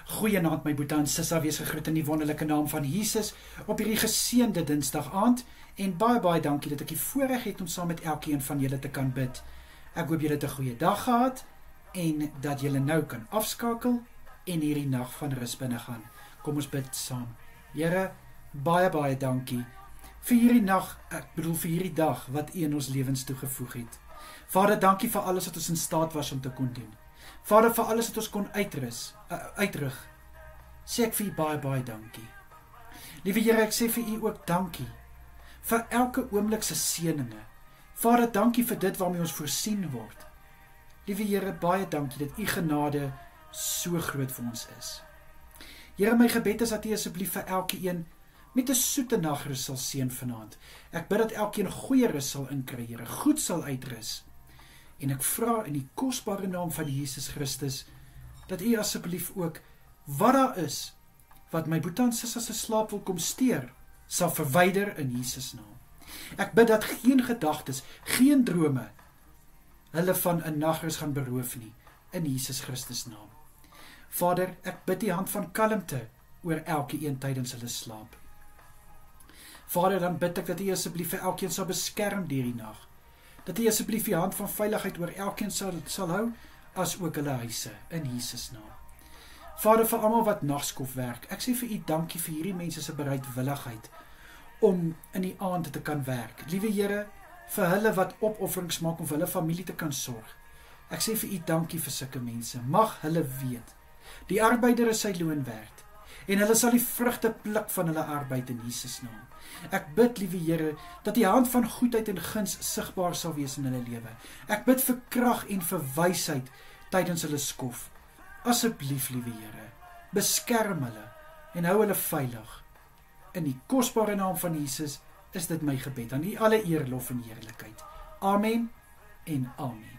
Goeienaand my boetie en sissa, wees gegroet in die wonderlike naam van Jesus op hierdie geseënde Dinsdag aand en baie dankie dat ek die voorreg het om saam met elkeen van julle te kan bid. Ek hoop julle het 'n goeie dag gehad en dat julle nou kan afskakel en hierdie nag van rus binne gaan. Kom ons bid saam. Here, baie dankie vir hierdie nag, vir hierdie dag wat U in ons lewens toegevoeg het. Vader, dankie vir alles wat ons in staat was om te kon doen. Vader, vir alles wat ons kon uitrig, sê ek vir U baie dankie. Liewe Here, ek sê vir U ook dankie vir elke oomblik se seëninge. Vader, dankie vir dit waarmee ons voorsien word. Liewe Here, baie dankie dat U genade so groot vir ons is. Here, my gebed is dat U asseblief vir elkeen met 'n soete nagrus sal seën vanaand. Ek bid dat elkeen goeie rus sal inkry, Here, goed sal uitrus. En ek vra in die kosbare naam van Jesus Christus, dat U asseblief ook, wat daar is, wat my boetie en sissa se slaap wil kom steur, sal verwyder in Jesus naam. Ek bid dat geen gedagtes, geen drome, hulle van 'n nagrus gaan beroof nie, in Jesus Christus naam. Vader, ek bid die hand van kalmte oor elkeen tydens hulle slaap. Vader, dan bid ek dat U asseblief vir elkeen sal beskerm deur die nag, dat U asseblief die hand van veiligheid oor elkeen sal hou, as ook hulle huise, in Jesus naam. Vader, vir almal wat nagskof werk, ek sê vir U dankie vir hierdie mense se bereidwilligheid om in die aand te kan werk. Liewe Here, vir hulle wat opofferings maak om vir hulle familie te kan sorg. Ek sê vir U dankie vir sulke mense. Mag hulle weet, die arbeider is sy loon werd, en hulle sal die vrugte pluk van hulle arbeid in Jesus naam. Ek bid, liewe Here, dat die hand van goedheid en guns sigbaar sal wees in hulle lewe. Ek bid vir krag en vir wysheid tydens hulle skof. Asseblief, liewe Here, beskerm hulle en hou hulle veilig. In die kosbare naam van Jesus is dit my gebed. Aan U alle eer, lof en heerlikheid. Amen en amen.